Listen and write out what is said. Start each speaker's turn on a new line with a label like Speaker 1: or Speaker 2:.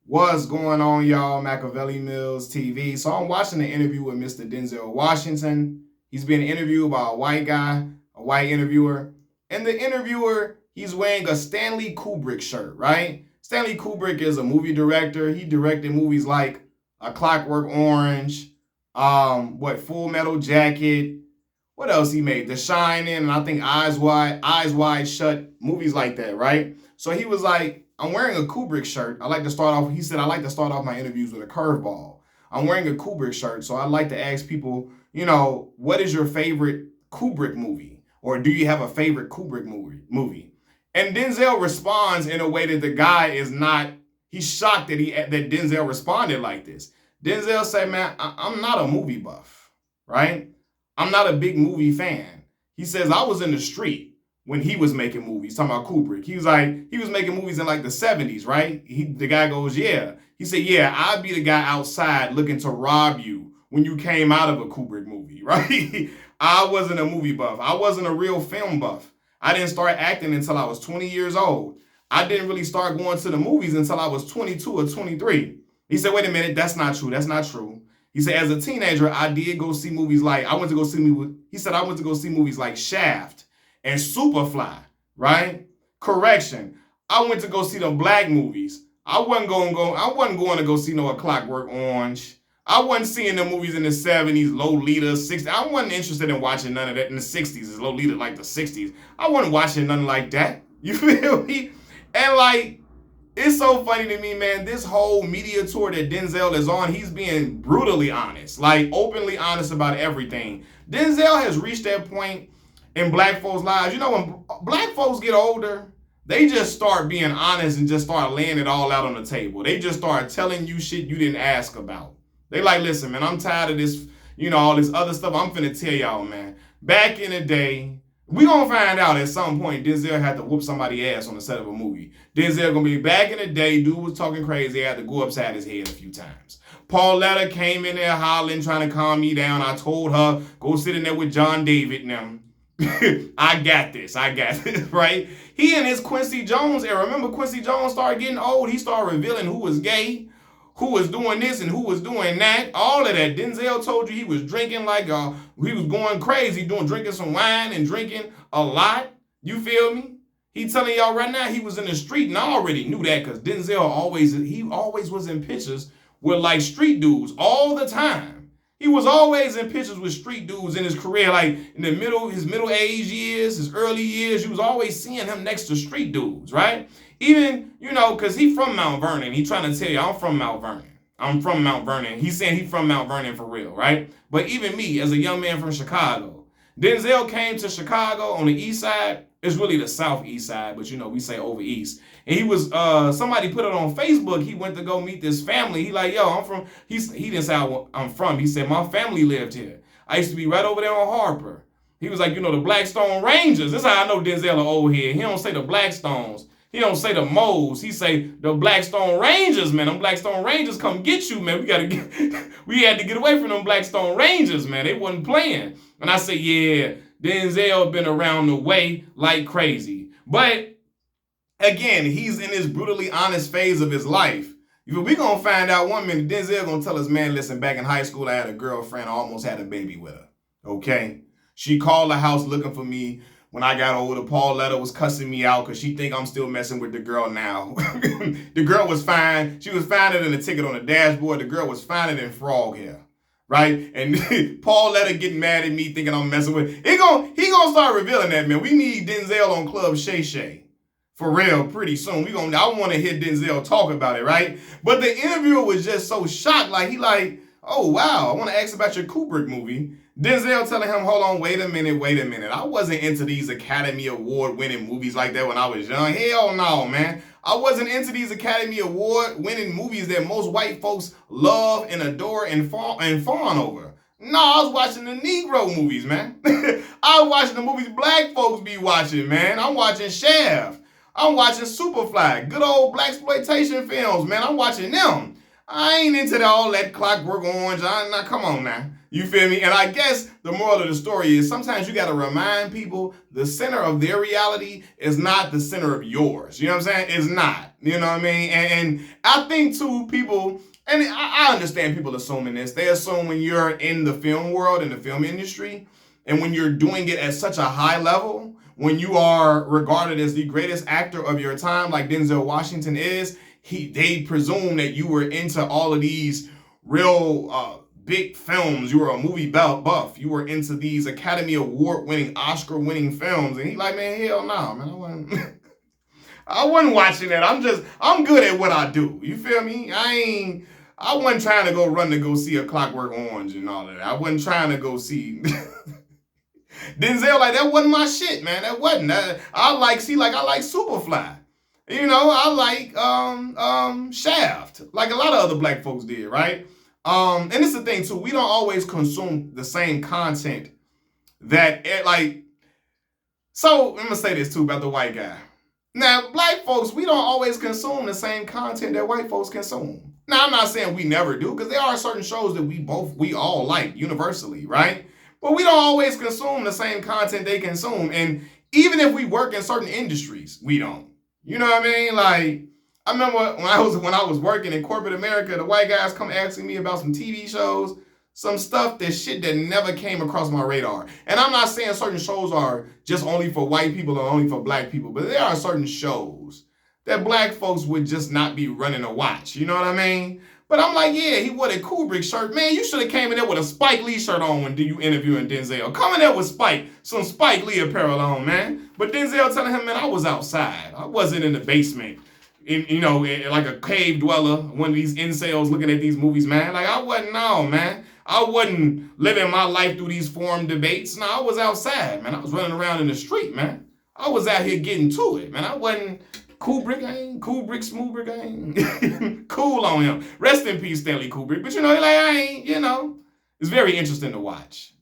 Speaker 1: What's going on, y'all? Machiavelli Mills TV. So I'm watching the interview with Mr. Denzel Washington. He's being interviewed by a white guy, a white interviewer. And the interviewer, he's wearing a Stanley Kubrick shirt, right? Stanley Kubrick is a movie director. He directed movies like A Clockwork Orange, Full Metal Jacket. What else he made? The Shining, and I think Eyes Wide Shut, movies like that, right? So he was like, I'm wearing a Kubrick shirt. I like to start off, he said, I like to start off my interviews with a curveball. I'm wearing a Kubrick shirt, so I like to ask people, what is your favorite Kubrick movie? Or do you have a favorite Kubrick movie? And Denzel responds in a way that the guy is not, he's shocked that Denzel responded like this. Denzel said, man, I'm not a movie buff, right? I'm not a big movie fan. He says, I was in the street when he was making movies, talking about Kubrick. He was like, he was making movies in like the 70s, right? The guy goes, yeah. He said, yeah, I'd be the guy outside looking to rob you when you came out of a Kubrick movie, right? I wasn't a movie buff. I wasn't a real film buff. I didn't start acting until I was 20 years old. I didn't really start going to the movies until I was 22 or 23. He said, wait a minute, that's not true. That's not true. He said, as a teenager, I did go see movies like, I went to go see movies like Shaft and Superfly, right? Correction. I went to go see the black movies. I wasn't going to go see no A Clockwork Orange. I wasn't seeing the movies in the 70s, Lolita, 60s. I wasn't interested in watching none of that in the 60s. It's Lolita like the 60s. I wasn't watching nothing like that. You feel me? And like, it's so funny to me, man. This whole media tour that Denzel is on, he's being brutally honest, like openly honest about everything. Denzel has reached that point in black folks' lives. You know, when black folks get older, they just start being honest and just start laying it all out on the table. They just start telling you shit you didn't ask about. They like, listen, man, I'm tired of this, all this other stuff. I'm finna tell y'all, man. Back in the day, we gonna find out at some point Denzel had to whoop somebody's ass on the set of a movie. Denzel gonna be back in the day, dude was talking crazy, had to go upside his head a few times. Pauletta came in there hollering, trying to calm me down. I told her, go sit in there with John David now. I got this, right? He in his Quincy Jones era. Remember Quincy Jones started getting old? He started revealing who was gay, who was doing this and who was doing that, all of that. Denzel told you he was drinking like he was going crazy, drinking some wine and drinking a lot. You feel me? He telling y'all right now he was in the street, and I already knew that because Denzel always was in pictures with like street dudes all the time. He was always in pictures with street dudes in his career, like in his middle age years, his early years. You was always seeing him next to street dudes, right? Even, because he from Mount Vernon. He trying to tell you, I'm from Mount Vernon. I'm from Mount Vernon. He's saying he from Mount Vernon for real, right? But even me, as a young man from Chicago, Denzel came to Chicago on the east side. It's really the southeast side, but we say over east. And he was, somebody put it on Facebook. He went to go meet this family. He like, yo, I'm from, he didn't say I'm from. He said, my family lived here. I used to be right over there on Harper. He was like, the Blackstone Rangers. This is how I know Denzel an old head. He don't say the Blackstones. He don't say the Moles. He say the Blackstone Rangers, man. Them Blackstone Rangers come get you, man. We had to get away from them Blackstone Rangers, man. They wasn't playing. And I say, yeah, Denzel been around the way like crazy. But again, he's in this brutally honest phase of his life. We gonna find out one minute. Denzel gonna tell us, man, listen, back in high school, I had a girlfriend. I almost had a baby with her. Okay? She called the house looking for me. When I got older, Pauletta was cussing me out because she think I'm still messing with the girl now. The girl was fine. She was finer than a ticket on the dashboard. The girl was finer than frog hair, right? And Pauletta getting mad at me thinking I'm messing with. He gonna start revealing that, man. We need Denzel on Club Shay Shay. For real, pretty soon. I want to hear Denzel talk about it, right? But the interviewer was just so shocked. Like, oh, wow, I want to ask about your Kubrick movie. Denzel telling him, hold on, wait a minute. I wasn't into these Academy Award winning movies like that when I was young. Hell no, man. I wasn't into these Academy Award winning movies that most white folks love and adore and fawn over. No, I was watching the Negro movies, man. I was watching the movies black folks be watching, man. I'm watching Shaft. I'm watching Superfly. Good old blaxploitation films, man. I'm watching them. I ain't into all that Clockwork Orange. Now, come on now. You feel me? And I guess the moral of the story is sometimes you got to remind people the center of their reality is not the center of yours. You know what I'm saying? It's not. You know what I mean? And I think, too, people, and I understand people assuming this. They assume when you're in the film world, in the film industry, and when you're doing it at such a high level, when you are regarded as the greatest actor of your time, like Denzel Washington is, they presume that you were into all of these real big films. You were a movie buff. You were into these Academy Award-winning, Oscar-winning films. And he like, man, hell no, man. I wasn't watching that. I'm good at what I do. You feel me? I wasn't trying to go see A Clockwork Orange and all of that. I wasn't trying to go see Denzel. Like, that wasn't my shit, man. That wasn't. I like Superfly. You know, I like Shaft, like a lot of other black folks did, right? And it's the thing too, we don't always consume the same content that so I'm gonna say this too about the white guy. Now, black folks, we don't always consume the same content that white folks consume. Now, I'm not saying we never do, because there are certain shows that we all like universally, right? But we don't always consume the same content they consume. And even if we work in certain industries, we don't. You know what I mean? Like, I remember when I was working in corporate America, the white guys come asking me about some TV shows, some stuff, that shit that never came across my radar. And I'm not saying certain shows are just only for white people or only for black people, but there are certain shows that black folks would just not be running to watch. You know what I mean? But I'm like, yeah, he wore a Kubrick shirt. Man, you should have came in there with a Spike Lee shirt on when you interviewing Denzel. Come in there with some Spike Lee apparel on, man. But Denzel telling him, man, I was outside. I wasn't in the basement, like a cave dweller, one of these incels looking at these movies, man. Like, I wasn't, no, man. I wasn't living my life through these forum debates. No, I was outside, man. I was running around in the street, man. I was out here getting to it, man. I wasn't Kubrick, Smoobrick, cool on him. Rest in peace, Stanley Kubrick. But, it's very interesting to watch.